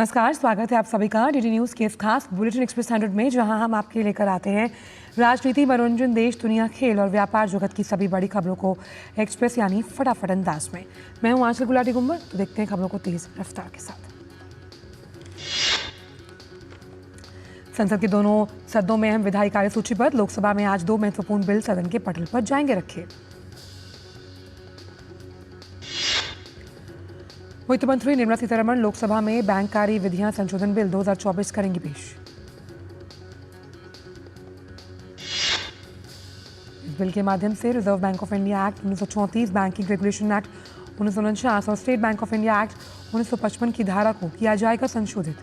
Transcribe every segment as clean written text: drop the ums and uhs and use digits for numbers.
नमस्कार, स्वागत है आप सभी का डीडी न्यूज़ के इस खास बुलेटिन एक्सप्रेस 100 में, जहां हम आपके लिए लेकर आते हैं राजनीति, मनोरंजन, देश दुनिया, खेल और व्यापार जगत की सभी बड़ी खबरों को एक्सप्रेस यानी फटाफट अंदाज में। मैं हूं आंचल गुलाटी गुंबर, तो देखते हैं खबरों को तेज रफ्तार के साथ। संसद के दोनों सदनों में अहम विधायी कार्य सूचीबद्ध। लोकसभा में आज 2 महत्वपूर्ण बिल सदन के पटल पर जाएंगे रखे। वित्त मंत्री निर्मला सीतारमण लोकसभा में बैंककारी विधियां संशोधन बिल 2024 करेंगी पेश। इस बिल के माध्यम से reserve bank of India act 1934, banking regulation act 1949 और state bank of India act 1955 की धारा को किया जाएगा संशोधित।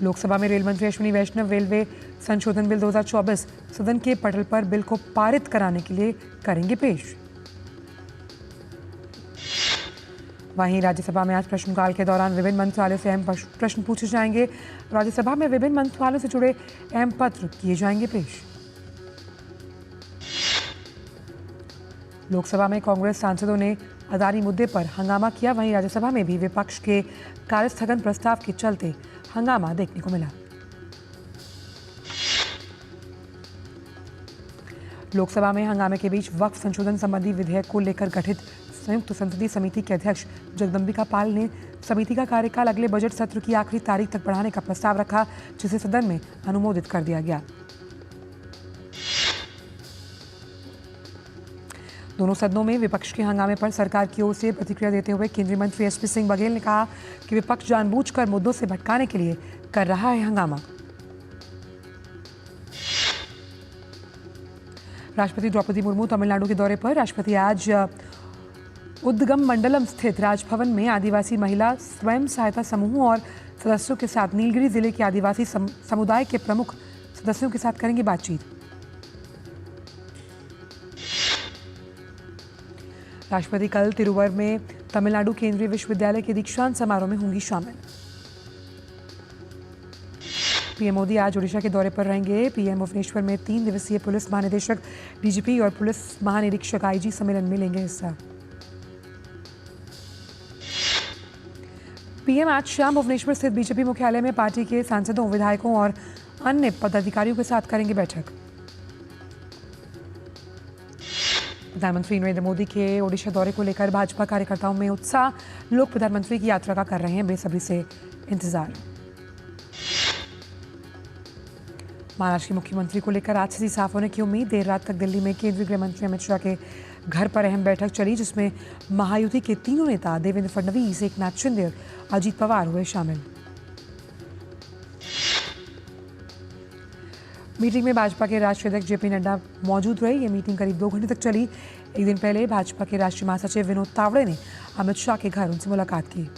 लोकसभा में रेल मंत्री अश्विनी वैष्णव रेलवे संशोधन बिल 2024 सदन के पटल पर बिल को पारित कराने के लिए करेंगे पेश। वहीं राज्यसभा में आज प्रश्नकाल के दौरान विभिन्न मंत्रालयों से अहम प्रश्न पूछे जाएंगे। राज्यसभा में विभिन्न मंत्रालयों से जुड़े अहम पत्र किए जाएंगे पेश। लोकसभा में कांग्रेस सांसदों ने अदानी मुद्दे पर हंगामा किया। वहीं राज्यसभा में भी विपक्ष के कार्यस्थगन प्रस्ताव के चलते हंगामा देखने को मिला। लोकसभा में हंगामे के बीच वक्फ संशोधन संबंधी विधेयक को लेकर गठित संयुक्त संसदीय समिति के अध्यक्ष जगदम्बिका पाल ने समिति का कार्यकाल अगले बजट सत्र की आखिरी तारीख तक बढ़ाने का प्रस्ताव रखा, जिसे सदन में अनुमोदित कर दिया गया। दोनों सदनों में विपक्ष के हंगामे पर सरकार की ओर से प्रतिक्रिया देते हुए केंद्रीय मंत्री एसपी सिंह बघेल ने कहा कि विपक्ष जानबूझकर मुद्दों से भटकाने के लिए कर रहा है हंगामा। राष्ट्रपति द्रौपदी मुर्मू तमिलनाडु के दौरे पर। राष्ट्रपति आज उद्गम मंडलम स्थित राजभवन में आदिवासी महिला स्वयं सहायता समूहों और सदस्यों के साथ नीलगिरी जिले के आदिवासी समुदाय के प्रमुख सदस्यों के साथ करेंगे बातचीत। राष्ट्रपति कल तिरुवर में तमिलनाडु केंद्रीय विश्वविद्यालय के दीक्षांत समारोह में होंगी शामिल। पीएम मोदी आज ओडिशा के दौरे पर रहेंगे। पीएम भुवनेश्वर में 3 दिवसीय पुलिस महानिदेशक, डीजीपी और पुलिस महानिरीक्षक आईजी सम्मेलन में लेंगे हिस्सा। पीएम आज शाम भुवनेश्वर स्थित बीजेपी मुख्यालय में पार्टी के सांसदों, विधायकों और अन्य पदाधिकारियों के साथ करेंगे बैठक। प्रधानमंत्री नरेंद्र मोदी के ओडिशा दौरे को लेकर भाजपा कार्यकर्ताओं में उत्साह। लोग प्रधानमंत्री की यात्रा का कर रहे हैं बेसब्री से इंतजार। महाराष्ट्र के मुख्यमंत्री को लेकर आज से साफ होने की उम्मीद। देर रात तक दिल्ली में केंद्रीय गृह मंत्री अमित शाह के घर पर अहम बैठक चली, जिसमें महायुति के तीनों नेता देवेंद्र फडणवीस, एकनाथ शिंदे और अजीत पवार हुए शामिल। मीटिंग में भाजपा के राष्ट्रीय अध्यक्ष जेपी नड्डा मौजूद रहे। ये मीटिंग करीब 2 घंटे तक चली। एक दिन पहले भाजपा के राष्ट्रीय महासचिव विनोद तावड़े ने अमित शाह के घर उनसे मुलाकात की।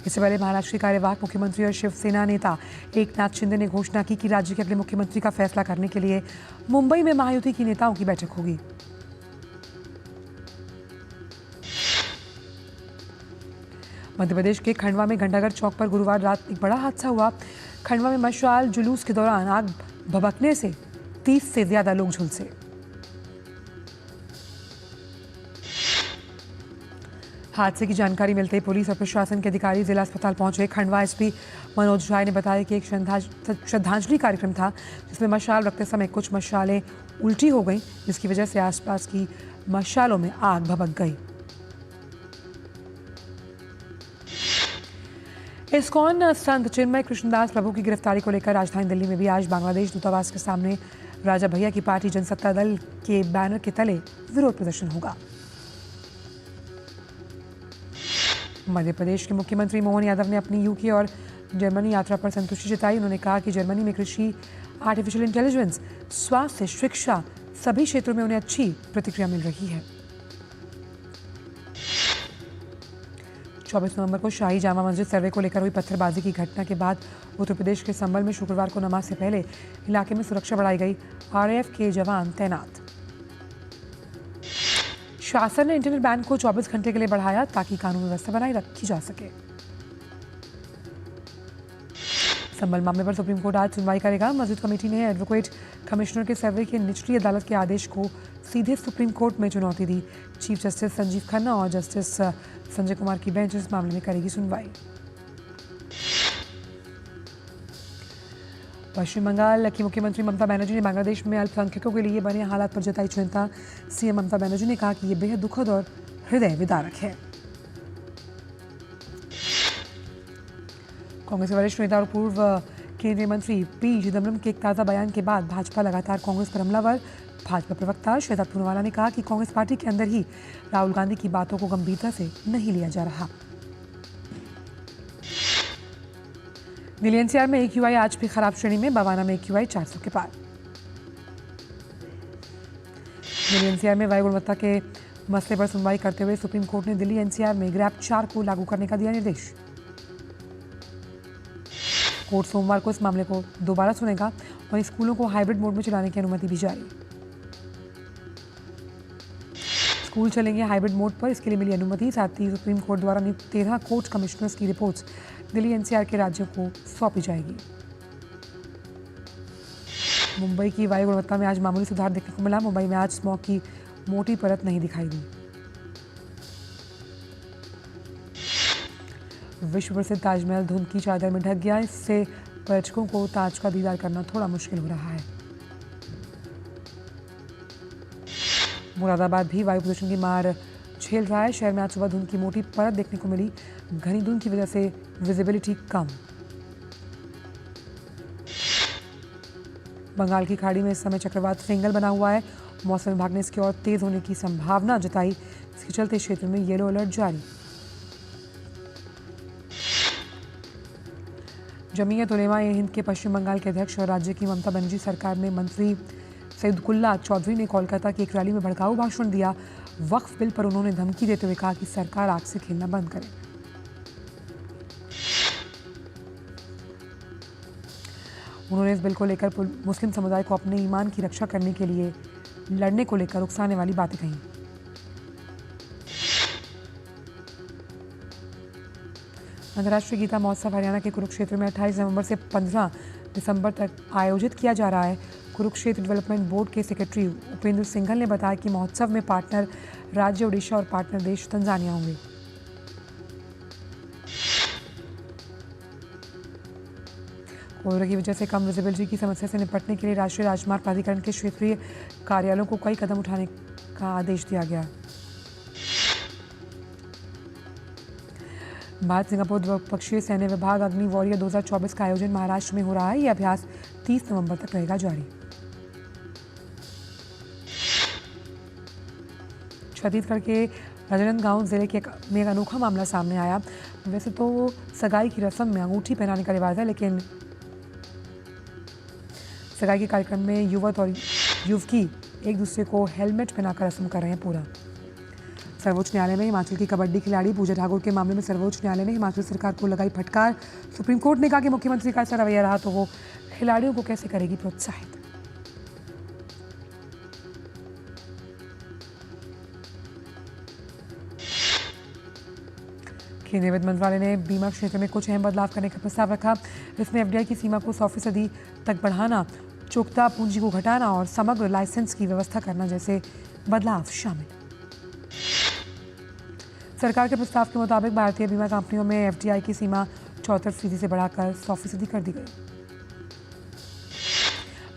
इससे पहले महाराष्ट्र के कार्यवाहक मुख्यमंत्री और शिवसेना नेता एकनाथ शिंदे ने घोषणा की कि राज्य के अगले मुख्यमंत्री का फैसला करने के लिए मुंबई में महायुति की नेताओं की बैठक होगी। मध्य प्रदेश के खंडवा में घंटाघर चौक पर गुरुवार रात एक बड़ा हादसा हुआ। खंडवा में मशाल जुलूस के दौरान आग भभकने से 30 से ज्यादा लोग झुलसे। हादसे की जानकारी मिलते ही पुलिस और प्रशासन के अधिकारी जिला अस्पताल पहुंचे। खंडवा एसपी मनोज राय ने बताया कि एक श्रद्धांजलि कार्यक्रम था, जिसमें मशाल रखते समय कुछ मशालें उल्टी हो गईं, जिसकी वजह से आसपास की मशालों में आग भभक गई। इस्कॉन संत चिन्मय कृष्णदास प्रभु की गिरफ्तारी को लेकर राजधानी दिल्ली में भी आज बांग्लादेश दूतावास के सामने राजा भैया की पार्टी जनसत्ता दल के बैनर के तले विरोध प्रदर्शन होगा। मध्य प्रदेश के मुख्यमंत्री मोहन यादव ने अपनी यूके और जर्मनी यात्रा पर संतुष्टि जताई। उन्होंने कहा कि जर्मनी में कृषि, आर्टिफिशियल इंटेलिजेंस, स्वास्थ्य, शिक्षा सभी क्षेत्रों में उन्हें अच्छी प्रतिक्रिया मिल रही है। 24 नवंबर को शाही जामा मस्जिद सर्वे को लेकर हुई पत्थरबाजी की घटना के बाद उत्तर प्रदेश के संभल में शुक्रवार को नमाज से पहले इलाके में सुरक्षा बढ़ाई गई। आरएएफ के जवान तैनात। शासन ने इंटरनेट बैन को 24 घंटे के लिए बढ़ाया, ताकि कानून व्यवस्था बनाए रखी जा सके। संभल मामले पर सुप्रीम कोर्ट आज सुनवाई करेगा। मस्जिद कमेटी ने एडवोकेट कमिश्नर के सर्वे के निचली अदालत के आदेश को सीधे सुप्रीम कोर्ट में चुनौती दी। चीफ जस्टिस संजीव खन्ना और जस्टिस संजय कुमार की बेंच इस मामले में करेगी सुनवाई। पश्चिम बंगाल की मुख्यमंत्री ममता बनर्जी ने बांग्लादेश में अल्पसंख्यकों के लिए बने हालात पर जताई चिंता। सीएम ममता बनर्जी ने कहा कि ये बेहद दुखद और हृदय विदारक है। कांग्रेस के वरिष्ठ नेता और पूर्व केंद्रीय मंत्री पी चिदम्बरम के एक ताज़ा बयान के बाद भाजपा लगातार कांग्रेस पर हमलावर। भाजपा प्रवक्ता श्वेता पूनवाला ने कहा कि कांग्रेस पार्टी के अंदर ही राहुल गांधी की बातों को गंभीरता से नहीं लिया जा रहा। दिल्ली एनसीआर में AQI आज भी खराब श्रेणी में, बवाना में AQI 400 के पार। दिल्ली एनसीआर में वायु गुणवत्ता के मसले पर सुनवाई करते हुए सुप्रीम कोर्ट ने दिल्ली एनसीआर में ग्रैप 4 को लागू करने का दिया निर्देश। कोर्ट सोमवार को इस मामले को दोबारा सुनेगा। वहीं स्कूलों को हाइब्रिड मोड में चलाने की अनुमति भी जारी। स्कूल चलेंगे हाइब्रिड मोड पर, इसके लिए मिली अनुमति। साथ ही सुप्रीम कोर्ट द्वारा नियुक्त 13 कोर्ट कमिश्नर्स की रिपोर्ट्स दिल्ली एनसीआर के राज्यों को सौंपी जाएगी। मुंबई की वायु गुणवत्ता में आज मामूली सुधार देखने को मिला। मुंबई में आज स्मॉग की मोटी परत नहीं दिखाई दी। विश्व प्रसिद्ध ताजमहल धुंध की चादर में ढक गया। इससे पर्यटकों को ताज का दीदार करना थोड़ा मुश्किल हो रहा है। मुरादाबाद भी वायु प्रदूषण की मार झेल रहा है। शहर में आज सुबह धुंध की मोटी परत देखने को मिली। घनी धुंध की वजह से विजिबिलिटी कम। बंगाल की खाड़ी में इस समय चक्रवात फिंगल बना हुआ है। मौसम विभाग ने इसकी और तेज होने की संभावना जताई। इसके चलते क्षेत्र में येलो अलर्ट जारी। जमीयत उलेमा-ए-हिंद के पश्चिम बंगाल के अध्यक्ष और राज्य की ममता बनर्जी सरकार में मंत्री सैदुल्लाह चौधरी ने कोलकाता की एक रैली में भड़काऊ भाषण दिया। वक्फ बिल पर उन्होंने धमकी देते हुए कहा कि सरकार आग से खेलना बंद करे। उन्होंने इस बिल को लेकर मुस्लिम समुदाय को अपने ईमान की रक्षा करने के लिए लड़ने को लेकर उकसाने वाली बातें कही। अंतर्राष्ट्रीय गीता महोत्सव हरियाणा के कुरुक्षेत्र में 28 नवंबर से 15 दिसंबर तक आयोजित किया जा रहा है। कुरुक्षेत्र डेवलपमेंट बोर्ड के सेक्रेटरी उपेंद्र सिंघल ने बताया कि महोत्सव में पार्टनर राज्य ओडिशा और पार्टनर देश तंजानिया होंगे। कोरोना की वजह से कम विजिबिलिटी की समस्या से निपटने के लिए राष्ट्रीय राजमार्ग प्राधिकरण के क्षेत्रीय कार्यालयों को कई कदम उठाने का आदेश दिया गया। भारत सिंगापुर द्विपक्षीय सैन्य विभाग अग्नि वॉरियर 2024 का आयोजन महाराष्ट्र में हो रहा है। यह अभ्यास 30 नवंबर तक रहेगा जारी। छत्तीसगढ़ के राजनांदगांव जिले के में एक अनोखा मामला सामने आया। वैसे तो सगाई की रस्म में अंगूठी पहनाने का रिवाज है, लेकिन सगाई के कार्यक्रम में युवक और युवती एक दूसरे को हेलमेट पहनाकर रस्म कर रहे हैं पूरा। सर्वोच्च न्यायालय में हिमाचल की कबड्डी खिलाड़ी पूजा ठाकुर के मामले में सर्वोच्च न्यायालय ने हिमाचल सरकार को लगाई फटकार। सुप्रीम कोर्ट ने कहा कि मुख्यमंत्री का ऐसा रवैया रहा तो वो खिलाड़ियों को कैसे करेगी प्रोत्साहित। केंद्रीय वित्त मंत्रालय ने बीमा क्षेत्र में कुछ अहम बदलाव करने का प्रस्ताव रखा। इसमें FDI की सीमा को 100% तक बढ़ाना, चुकता पूंजी को घटाना और समग्र लाइसेंस की व्यवस्था करना जैसे बदलाव शामिल। सरकार के प्रस्ताव के मुताबिक भारतीय बीमा कंपनियों में FDI की सीमा 74% से बढ़ाकर 100% कर दी गई।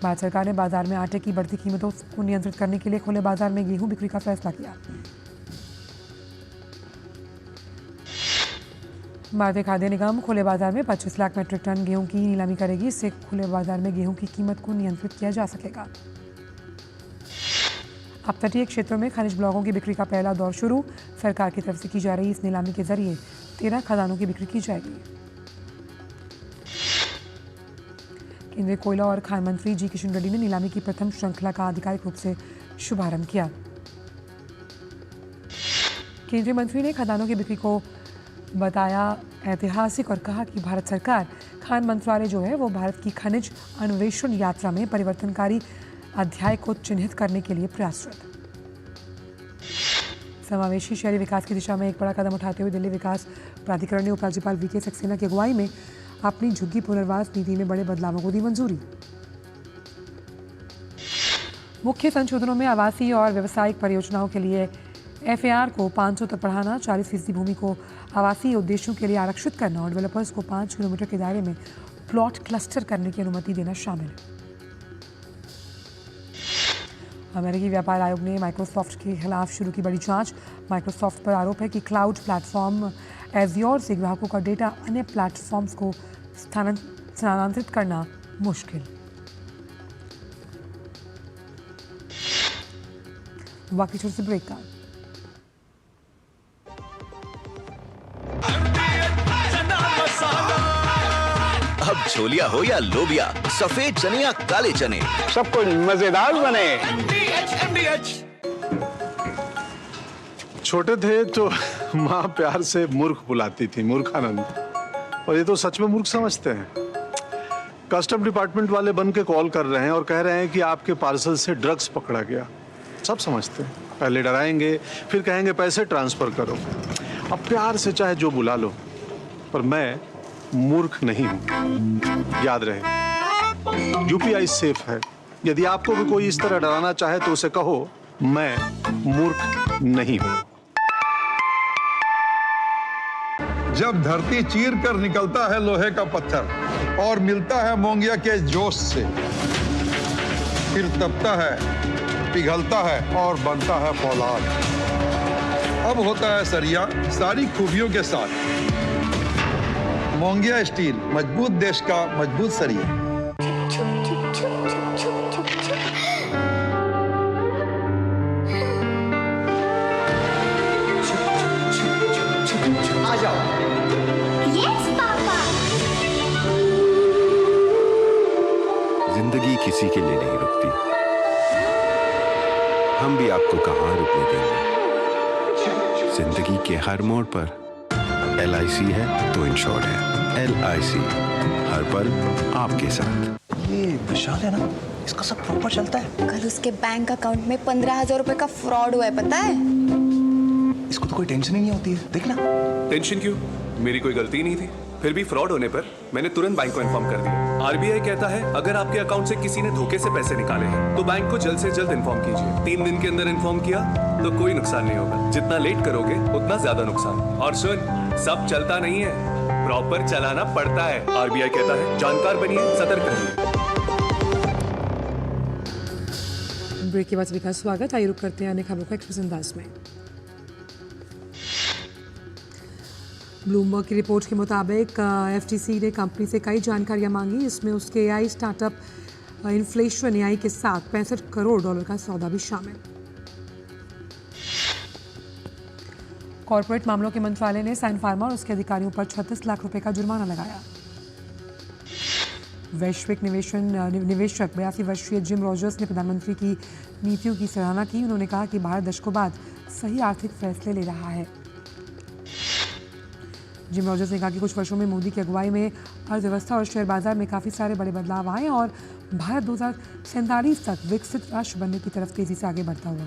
भारत सरकार ने बाजार में आटे की बढ़ती कीमतों को नियंत्रित करने के लिए खुले बाजार में गेहूं बिक्री का फैसला किया। भारतीय खाद्य निगम खुले बाजार में 25 लाख मीट्रिक टन गेहूं की नीलामी करेगी। इससे खुले बाजार में गेहूं की कीमत को नियंत्रित किया जा सकेगा। अब तटीय क्षेत्रों में खनिज ब्लॉकों की बिक्री का पहला दौर शुरू। सरकार की तरफ से की जा रही इस नीलामी के जरिए 13 खदानों की बिक्री की जाएगी। केंद्रीय कोयला और खान मंत्री जी किशन रेड्डी ने नीलामी की प्रथम श्रृंखला का आधिकारिक रूप से शुभारंभ किया। केंद्रीय मंत्री ने खदानों की बिक्री को बताया ऐतिहासिक और कहा कि भारत सरकार खान मंत्रालय जो है वो भारत की खनिज अन्वेषण यात्रा में परिवर्तनकारी अध्याय को चिन्हित करने के लिए प्रयासरत। समावेशी शहरी विकास की दिशा में एक बड़ा कदम उठाते हुए दिल्ली विकास प्राधिकरण ने उपराज्यपाल VK सक्सेना की अगुवाई में अपनी झुग्गी पुनर्वास नीति में बड़े बदलावों को दी मंजूरी। मुख्य संशोधनों में आवासीय और व्यावसायिक परियोजनाओं के लिए FAR को 500 तक बढ़ाना, 40% भूमि को आवासीय उद्देश्यों के लिए आरक्षित करना और डेवलपर्स को 5 किलोमीटर के दायरे में प्लॉट क्लस्टर करने की अनुमति देना शामिल है। अमेरिकी व्यापार आयोग ने माइक्रोसॉफ्ट के खिलाफ शुरू की बड़ी जांच। माइक्रोसॉफ्ट पर आरोप है कि क्लाउड प्लेटफॉर्म एज़्योर से ग्राहकों का डेटा अन्य प्लेटफॉर्म्स को स्थानांतरित करना मुश्किल। बाकी छोटे से ब्रेक का अब छोलिया हो या लोबिया, सफेद चने या काले चने, सब कुछ मजेदार बने। छोटे थे तो माँ प्यार से मूर्ख बुलाती थी, मूर्खानंद। और ये तो सच में मूर्ख समझते हैं। कस्टम डिपार्टमेंट वाले बन के कॉल कर रहे हैं और कह रहे हैं कि आपके पार्सल से ड्रग्स पकड़ा गया। सब समझते हैं। पहले डराएंगे, फिर कहेंगे पैसे ट्रांसफर करो। अब प्यार से चाहे जो बुला लो, पर मैं मूर्ख नहीं हूं, याद रहे। UPI सेफ है। यदि आपको भी कोई इस तरह डराना चाहे तो उसे कहो मैं मूर्ख नहीं हूं। जब धरती चीर कर निकलता है लोहे का पत्थर और मिलता है मोंगिया के जोश से, फिर तपता है, पिघलता है और बनता है फौलाद। अब होता है सरिया सारी खूबियों के साथ। मोंगिया स्टील, मजबूत देश का मजबूत सरिया। आ जाओ। Yes papa. जिंदगी किसी के लिए नहीं रुकती, हम भी आपको कहाँ रुकने देंगे। जिंदगी के हर मोड़ पर LIC है तो इंश्योर्ड है। LIC, हर पल आपके साथ। ये विशाल है ना, इसका सब प्रॉपर चलता है। कल उसके बैंक अकाउंट में 15,000 रुपए का फ्रॉड हुआ है, पता है? इसको तो कोई टेंशन ही नहीं होती है, देखना। टेंशन क्यों? मेरी कोई गलती नहीं थी। फिर भी फ्रॉड होने पर मैंने तुरंत बैंक को इन्फॉर्म कर दिया। RBI कहता है अगर आपके अकाउंट से किसी ने धोखे से पैसे निकाले हैं तो बैंक को जल्द से जल्द इन्फॉर्म कीजिए। 3 दिन के अंदर इन्फॉर्म किया तो कोई नुकसान नहीं होगा। जितना लेट करोगे उतना ज्यादा नुकसान। और सुन, सब चलता नहीं है, प्रॉपर चलाना पड़ता है। RBI कहता है जानकार बनिए, सतर्क रहिए। ब्रेक के बाद सभी का स्वागत। आइए रुक करते हैं अन्य खबरों का एक्सप्रेस अंदाज में। ब्लूमबर्ग की रिपोर्ट के मुताबिक FTC ने कंपनी से कई जानकारियां मांगी। इसमें उसके AI स्टार्टअप इन्फ्लेशन AI के साथ $65 करोड़ का सौदा भी शामिल। कॉर्पोरेट मामलों के मंत्रालय ने सन फार्मा और उसके अधिकारियों पर 36 लाख रुपए का जुर्माना लगाया। वैश्विक निवेशक 82 वर्षीय जिम रॉजर्स ने प्रधानमंत्री की नीतियों की सराहना की। उन्होंने कहा कि भारत दशकों बाद सही आर्थिक फैसले ले रहा है। जिम रॉजर्स ने कहा कि कुछ वर्षों में मोदी की अगुवाई में अर्थव्यवस्था और शेयर बाजार में काफ़ी सारे बड़े बदलाव आए और भारत 2047 तक विकसित राष्ट्र बनने की तरफ तेजी से आगे बढ़ता हुआ।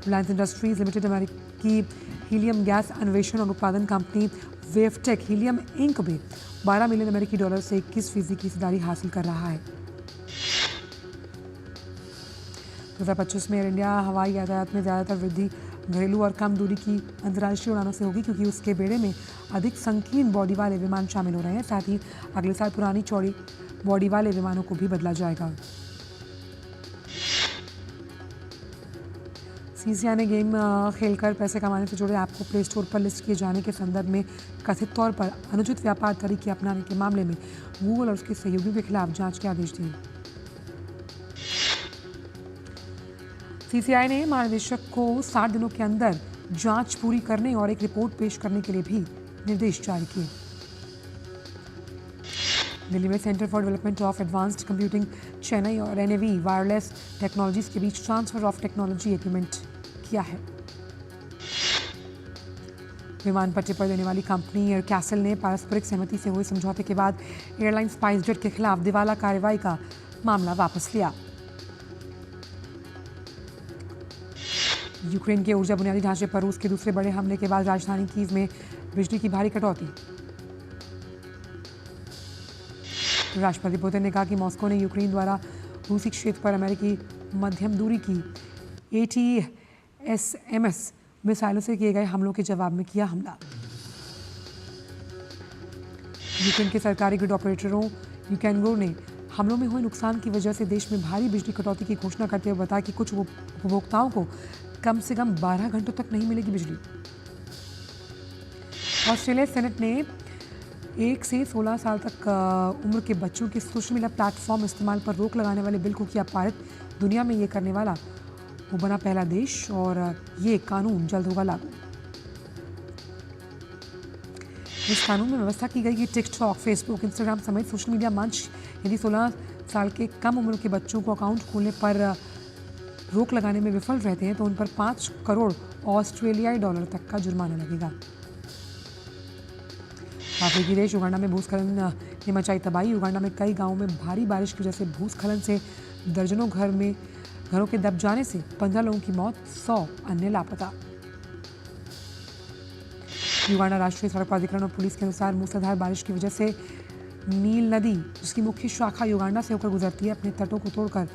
रिलायंस इंडस्ट्रीज लिमिटेड अमेरिकी हीलियम गैस अन्वेषण और उत्पादन कंपनी वेवटेक हीलियम इंक में $12 मिलियन से 21% की हिस्सेदारी हासिल कर रहा है। 2025 में एयर इंडिया हवाई यातायात में ज़्यादातर वृद्धि घरेलू और कम दूरी की अंतर्राष्ट्रीय उड़ानों से होगी, क्योंकि उसके बेड़े में अधिक संकीर्ण बॉडी वाले विमान शामिल हो रहे हैं। साथ ही अगले साल पुरानी चौड़ी बॉडी वाले विमानों को भी बदला जाएगा। CCI ने गेम खेलकर पैसे कमाने से जुड़े ऐप को प्ले स्टोर पर लिस्ट किए जाने के संदर्भ में कथित तौर पर अनुचित व्यापार तरीके अपनाने के मामले में गूगल और उसके सहयोगियों के खिलाफ जांच के आदेश दिए। CCI ने महानिदेशक को 60 दिनों के अंदर जांच पूरी करने और एक रिपोर्ट पेश करने के लिए भी निर्देश जारी किए। दिल्ली में centre for development of advanced computing Chennai और NAV वायरलेस टेक्नोलॉजीज के बीच ट्रांसफर ऑफ टेक्नोलॉजी एग्रीमेंट किया है। विमान पट्टे पर देने वाली कंपनी एयर कैसल ने पारस्परिक सहमति से हुए समझौते के बाद एयरलाइन स्पाइसजेट के खिलाफ दिवाला कार्रवाई का मामला वापस लिया। यूक्रेन के ऊर्जा बुनियादी ढांचे पर रूस के दूसरे बड़े हमले के बाद राजधानी कीव में बिजली की भारी कटौती। राष्ट्रपति पुतिन ने कहा कि मॉस्को ने यूक्रेन द्वारा रूसी क्षेत्र पर अमेरिकी मध्यम दूरी की ATSMS मिसाइलों से किए गए हमलों के जवाब में किया हमला। यूक्रेन के सरकारी ग्रिड ऑपरेटरों यूक्रेनगो ने हमलों में हुए नुकसान की वजह से देश में भारी बिजली कटौती की घोषणा करते हुए बताया कि कुछ उपभोक्ताओं को कम से कम 12 घंटों तक नहीं मिलेगी बिजली। ऑस्ट्रेलिया सेनेट ने 1 से 16 साल तक उम्र के बच्चों के सोशल मीडिया प्लेटफॉर्म इस्तेमाल पर रोक लगाने वाले बिल को किया पारित। दुनिया में ये करने वाला वो बना पहला देश और ये कानून जल्द होगा लागू। इस कानून में व्यवस्था की गई कि टिकटॉक, फेसबुक, इंस्टाग्राम समेत सोशल मीडिया मंच यदि 16 साल के कम उम्र के बच्चों को अकाउंट खोलने पर रोक लगाने में विफल रहते हैं तो उन पर 5 करोड़ ऑस्ट्रेलियाई डॉलर तक का जुर्माना लगेगा। अफ्रीकी देश युगांडा में भूस्खलन ने मचाई तबाही। युगांडा में कई गांवों में भारी बारिश की वजह से भूस्खलन से दर्जनों घरों के दब जाने से 15 लोगों की मौत, 100 अन्य लापता। युगांडा राष्ट्रीय सड़क प्राधिकरण और पुलिस के अनुसार मूसलाधार बारिश की वजह से नील नदी, जिसकी मुख्य शाखा युगांडा से होकर गुजरती है, अपने तटों को तोड़कर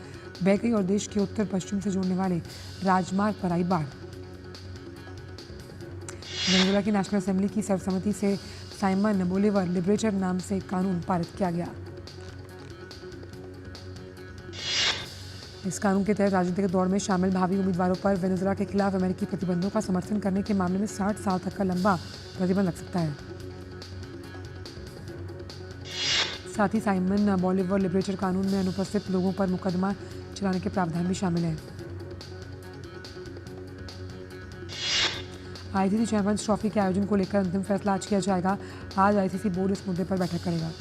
बह गई और देश के उत्तर पश्चिम से जोड़ने वाले राजमार्ग पर आई बाढ़। वेनेजुएला की नेशनल असेंबली की सर्वसम्मति से साइमन बोलीवर लिबरेटर नाम से कानून पारित किया गया। इस कानून के तहत राजनीतिक दौड़ में शामिल भावी उम्मीदवारों पर वेनेजुएला के खिलाफ अमेरिकी प्रतिबंधों का समर्थन करने के मामले में 60 साल तक का लंबा प्रतिबंध लग सकता है। साथ ही साइमन बोलीवर लिबरेटर कानून में अनुपस्थित लोगों पर मुकदमा चलाने के प्रावधान भी शामिल हैं। आईसीसी चैंपियंस ट्रॉफी के आयोजन को लेकर अंतिम फैसला आज किया जाएगा। आज आईसीसी बोर्ड इस मुद्दे पर बैठक करेगा।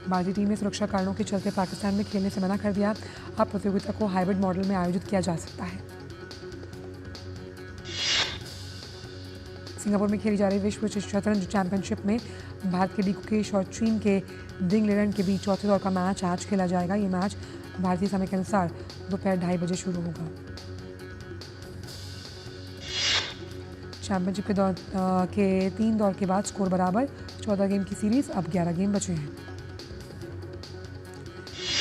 भारतीय टीम ने सुरक्षा कारणों के चलते पाकिस्तान में खेलने से मना कर दिया। अब प्रतियोगिता को हाइब्रिड मॉडल में आयोजित किया जा सकता है। सिंगापुर में खेली जा रही विश्व शतरंज चैंपियनशिप में भारत के डी गुकेश और चीन के दिंग लिरेन के बीच चौथे दौर का मैच आज खेला जाएगा। ये मैच भारतीय समय के अनुसार दोपहर 2:30 बजे शुरू होगा। चैंपियनशिप के 3 दौर के बाद स्कोर बराबर, 14 गेम की सीरीज, अब 11 गेम बचे हैं।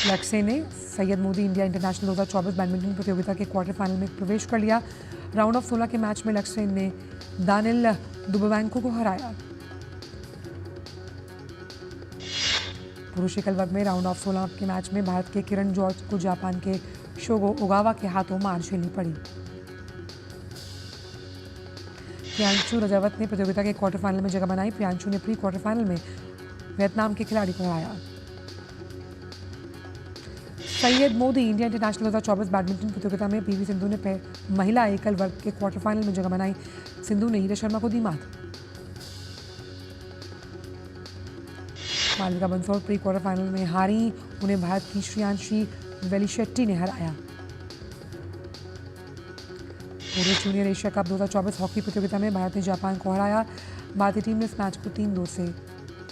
लक्ष्य ने Syed Modi India international 2024 badminton प्रतियोगिता के क्वार्टर फाइनल में प्रवेश कर लिया। राउंड ऑफ 16 के मैच में लक्ष्य ने दानिल दुबोवेंको को हराया। पुरुष एकल वर्ग में राउंड ऑफ 16 के मैच में भारत के किरण जॉर्ज को जापान के शोगो ओगावा के हाथों मार झेलनी पड़ी। प्रियांशु रजावत ने प्रतियोगिता के क्वार्टर फाइनल में जगह बनाई। प्रियांशु ने प्री क्वार्टर फाइनल में वियतनाम के खिलाड़ी को हराया। Syed Modi India international 2024 badminton प्रतियोगिता में पीवी सिंधु ने महिला एकल वर्ग के क्वार्टर फाइनल में जगह बनाई। सिंधु ने हीरा शर्मा को दी मात। Malvika Bansod pre quarter final में हारी। उन्हें भारत की श्रेयांशी वेलिशेट्टी ने हराया। पुरुष जूनियर एशिया कप 2024 हॉकी प्रतियोगिता में भारत ने जापान को हराया। भारतीय टीम ने इस मैच को 3-2 से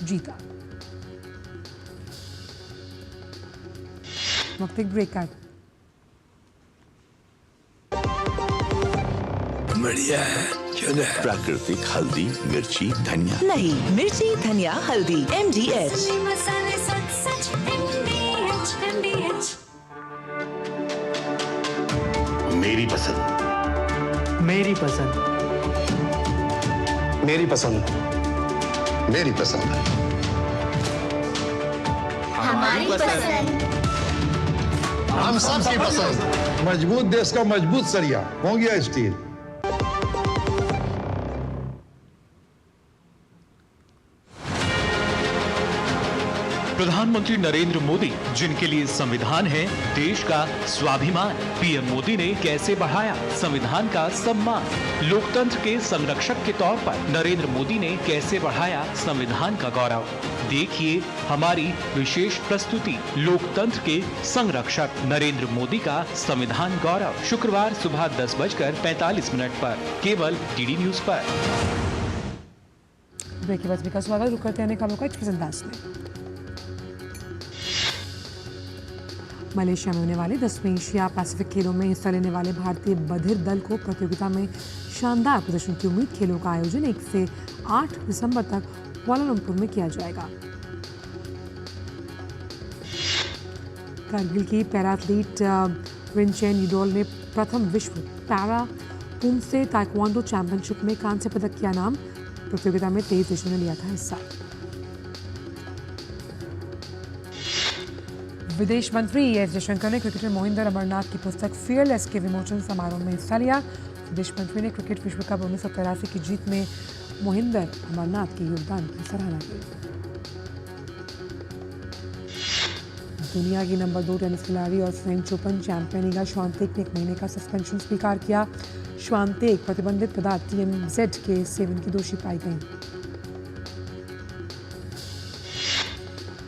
जीता। वक्त एक ब्रेक का। बढ़िया है, क्यों है? प्राकृतिक हल्दी, मिर्ची, धनिया। नहीं, मिर्ची, धनिया, हल्दी, MDH। मेरी पसंद। मेरी पसंद। मेरी पसंद। मेरी पसंद है। हमारी पसंद। हम सबकी पसंद। मजबूत देश का मजबूत सरिया, मोंगिया स्टील। प्रधानमंत्री नरेंद्र मोदी, जिनके लिए संविधान है देश का स्वाभिमान। पीएम मोदी ने कैसे बढ़ाया संविधान का सम्मान। लोकतंत्र के संरक्षक के तौर पर नरेंद्र मोदी ने कैसे बढ़ाया संविधान का गौरव। देखिए हमारी विशेष प्रस्तुति, लोकतंत्र के संरक्षक नरेंद्र मोदी का संविधान गौरव, शुक्रवार सुबह 10:45 पर केवल DD न्यूज पर। ब्रेक के बाद का स्वागत। रुक करते हैं खबरों का एक्सप्रेस अंदाज में। मलेशिया में होने वाले 10वें एशिया पैसिफिक खेलों में हिस्सा लेने वाले भारतीय बधिर दल को प्रतियोगिता में शानदार प्रदर्शन की उम्मीद। खेलों का आयोजन 1 से 8 दिसंबर तक कुआलालंपुर में किया जाएगा। कारगिल की पैरा एथलीट रिनचेन यूडोल ने प्रथम विश्व पैरा पुमसे ताइक्वांडो चैंपियनशिप में कांस्य पदक किया नाम। प्रतियोगिता में 23 देशों ने लिया था हिस्सा। विदेश मंत्री एस जयशंकर ने क्रिकेटर मोहिंदर अमरनाथ की पुस्तक फियरलेस के विमोचन समारोह में हिस्सा लिया। विदेश मंत्री ने क्रिकेट विश्व कप 1983 की जीत में मोहिंदर अमरनाथ के योगदान की सराहना की। दुनिया की नंबर 2 टेनिस खिलाड़ी और फ्रेंच ओपन चैंपियन इगा श्वांतेक ने 1 महीने का सस्पेंशन स्वीकार किया। श्वांतेक प्रतिबंधित पदार्थ TMZ के सेवन की दोषी पाई गई।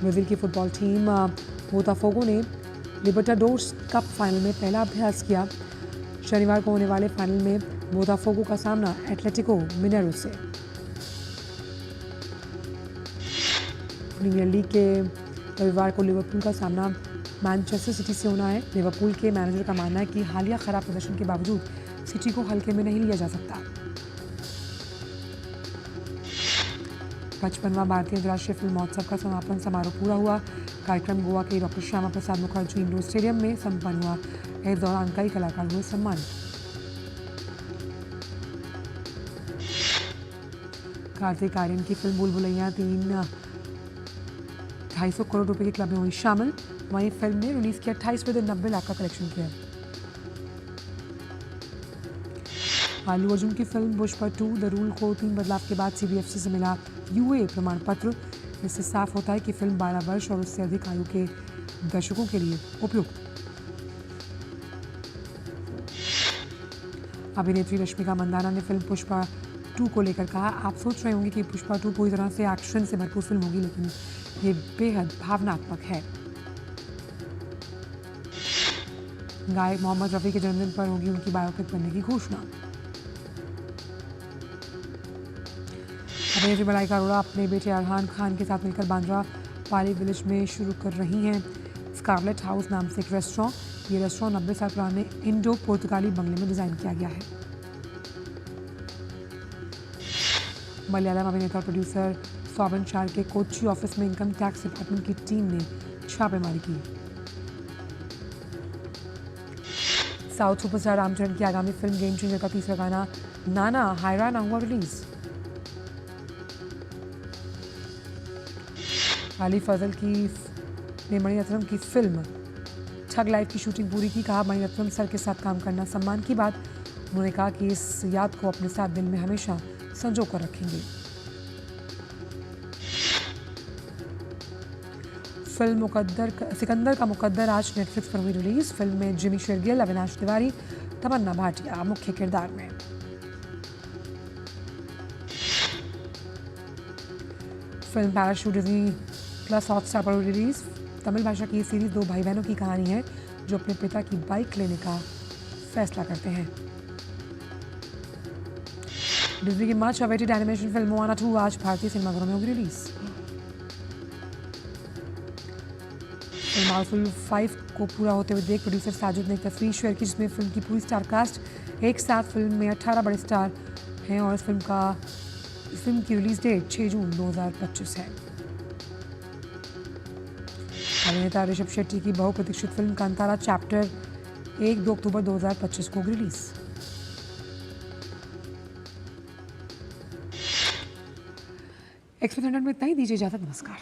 ब्राजील की फुटबॉल टीम बोताफोगो ने लिबर्टाडोर्स कप फाइनल में पहला अभ्यास किया। शनिवार को होने वाले फाइनल में बोताफोगो का सामना एटलेटिको मिनेरो से। प्रीमियर लीग के रविवार को लिवरपूल का सामना मैनचेस्टर सिटी से होना है। लिवरपूल के मैनेजर का मानना है कि हालिया खराब प्रदर्शन के बावजूद सिटी को हल्के में नहीं लिया जा सकता। 55वां भारतीय अंतर्राष्ट्रीय फिल्म महोत्सव का समापन समारोह पूरा हुआ। कार्यक्रम गोवा के doctor Shyama Prasad Mukherjee indoor stadium में संपन्न हुआ। इस दौरान कई कलाकार हुए सम्मानित। कार्तिक आर्यन की फिल्म भूल-भुलैया 250 करोड़ रुपए के क्लब में हुई शामिल। वहीं फिल्म ने रिलीज किया 28वें दिन 90 लाख का कलेक्शन किया। आलू अर्जुन की फिल्म पुष्पा 2 द रूल को 3 बदलाव के बाद CBFC से मिला UA प्रमाण पत्र। इससे साफ होता है कि फिल्म 12 वर्ष और उससे अधिक आयु के दर्शकों के लिए उपयुक्त। अभिनेत्री रश्मिका मंदाना ने फिल्म पुष्पा 2 को लेकर कहा, आप सोच रहे होंगे कि पुष्पा 2 पूरी तरह से एक्शन से भरपूर फिल्म होगी, लेकिन ये बेहद भावनात्मक है। गायक मोहम्मद रफ़ी के जन्मदिन पर होगी उनकी बायोपिक बनने की घोषणा। अभिनेत्री मलाइका अरोड़ा अपने बेटे अरहान खान के साथ मिलकर बांद्रा पाली विलेज में शुरू कर रही हैं स्कारलेट हाउस नाम से एक रेस्टोरेंट। ये रेस्टोरेंट 90 साल पुराने इंडो पुर्तगाली बंगले में डिजाइन किया गया है। मलयालम अभिनेता और प्रोड्यूसर सोबन शार के कोच्चि ऑफिस में इनकम टैक्स डिपार्टमेंट की टीम ने छापेमारी की। साउथ सुपरस्टार रामचरण की आगामी फिल्म गेम चेंजर का तीसरा गाना नाना हैरान हुआ रिलीज। अली फजल की ने मणिरत्नम की फिल्म ठग लाइफ की शूटिंग पूरी की। कहा, मणिरत्नम सर के साथ काम करना सम्मान की बात। उन्होंने कहा कि इस याद को अपने साथ दिल में हमेशा संजो कर रखेंगे। फिल्म सिकंदर का मुकद्दर आज नेटफ्लिक्स पर हुई रिलीज। फिल्म में जिमी शेरगिल, अविनाश तिवारी, तमन्ना भाटिया मुख्य किरदार में। Film parachute Disney plus Hotstar पर हुई रिलीज। तमिल भाषा की ये सीरीज 2 भाई बहनों की कहानी है जो अपने पिता की बाइक लेने का फैसला करते हैं। डिज्नी की much awaited animation film Moana 2 आज भारतीय सिनेमाघरों में होगी रिलीज। फिल्म हाउसफुल 5 को पूरा होते हुए देख प्रोड्यूसर साजिद ने एक तस्वीर शेयर की जिसमें फिल्म की पूरी स्टार कास्ट एक साथ। फिल्म में 18 बड़े स्टार हैं और इस फिल्म की रिलीज डेट 6 जून 2025 है। अभिनेता ऋषभ शेट्टी की बहुप्रतीक्षित फिल्म कांतारा चैप्टर 1-2 अक्टूबर 2025 को रिलीज। एक्सप्रेस में इतना ही, दीजिए इजाजत, नमस्कार।